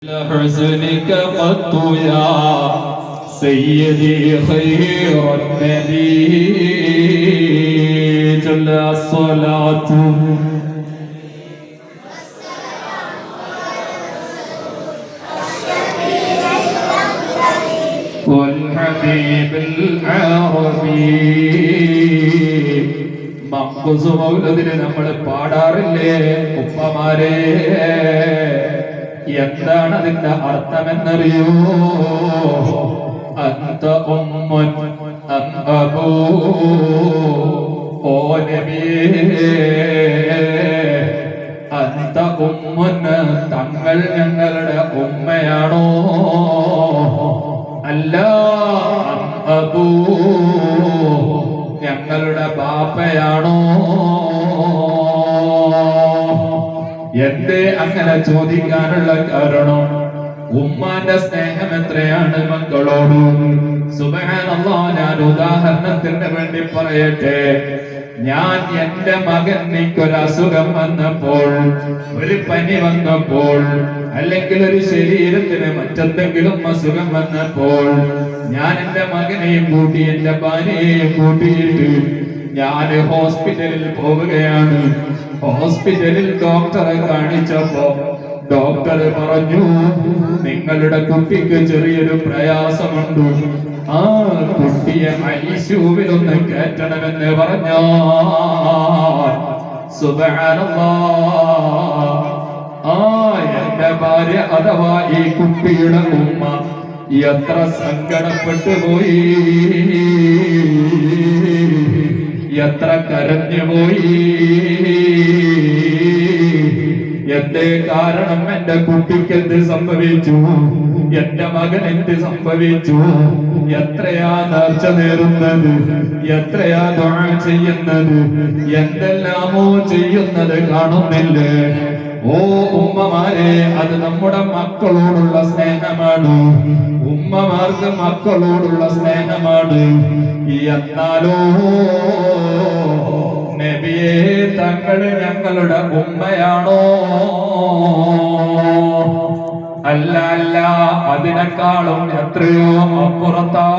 لحزنك قط يا سيدي خير النبي جل الصلاة والحبيب العربي മഖ്സൂം മൗലദിനെ നമ്മൾ പാടാറില്ലേ ഉപ്പമാരെ? എന്താണ് അതിന്റെ അർത്ഥമെന്നറിയോ? അന്ത ഉമ്മുൻ അം അബൂ, ഓ നബിയേ അന്ത ഉമ്മുൻ, തങ്ങൾ ഞങ്ങളുടെ ഉമ്മയാണോ? അല്ല അം അബൂ, ഞങ്ങളുടെ ബാപ്പയാണോ? എന്തേ അങ്ങനെ ചോദിക്കാനുള്ള കാരണം? ഉമ്മാന്റെ സ്നേഹം എത്രയാണ് മക്കളോട്. സുബ്ഹാനല്ലാഹ്, ഞാൻ ഉദാഹരണത്തിന് വേണ്ടി പറയട്ടെ. ഞാൻ എന്റെ മകനിക്കൊരു അസുഖം വന്നപ്പോൾ, ഒരു പനി വന്നപ്പോൾ, അല്ലെങ്കിൽ ഒരു ശരീരത്തിന് മറ്റെന്തെങ്കിലും അസുഖം വന്നപ്പോൾ, ഞാൻ എന്റെ മകനെയും കൂട്ടി എന്റെ ഭാര്യയെയും കൂട്ടിയിട്ട് ഞാൻ ഹോസ്പിറ്റലിൽ പോവുകയാണ്. ഹോസ്പിറ്റലിൽ ഡോക്ടറെ കാണിച്ചപ്പോ ഡോക്ടർ പറഞ്ഞു, നിങ്ങളുടെ കുട്ടിക്ക് ചെറിയൊരു പ്രയാസമുണ്ട്, ആ കുട്ടിയെ ഐസിയുവിൽ ഒന്ന് കയറ്റണമെന്ന് പറഞ്ഞാൽ സുബ്ഹാനല്ലാഹ്, എന്റെ ഭാര്യ അഥവാ ഈ കുട്ടിയുടെ ഉമ്മ എത്ര സങ്കടപ്പെട്ടു പോയി, എത്ര കരഞ്ഞുപോയി. എന്തേ കാരണം? എന്റെ കുട്ടിക്ക് എന്ത് സംഭവിച്ചു? എന്റെ മകൻ എന്ത് സംഭവിച്ചു? എത്രയാ നേർച്ച നേരുന്നത്, എത്രയാ ദുആ ചെയ്യുന്നത്, എന്തെല്ലാമോ ചെയ്യുന്നത് കാണുന്നില്ലേ? ഓ ഉമ്മമാരെ, അത് നമ്മുടെ മക്കളോടുള്ള സ്നേഹമാണ്. ഉമ്മമാർക്ക് മക്കളോടുള്ള സ്നേഹമാണ്. എന്നാലോ നബിയേ, തങ്ങൾ ഞങ്ങളുടെ ഉമ്മയാണോ? അല്ല അല്ല, അതിനേക്കാളും എത്രയോ അപ്പുറത്താ.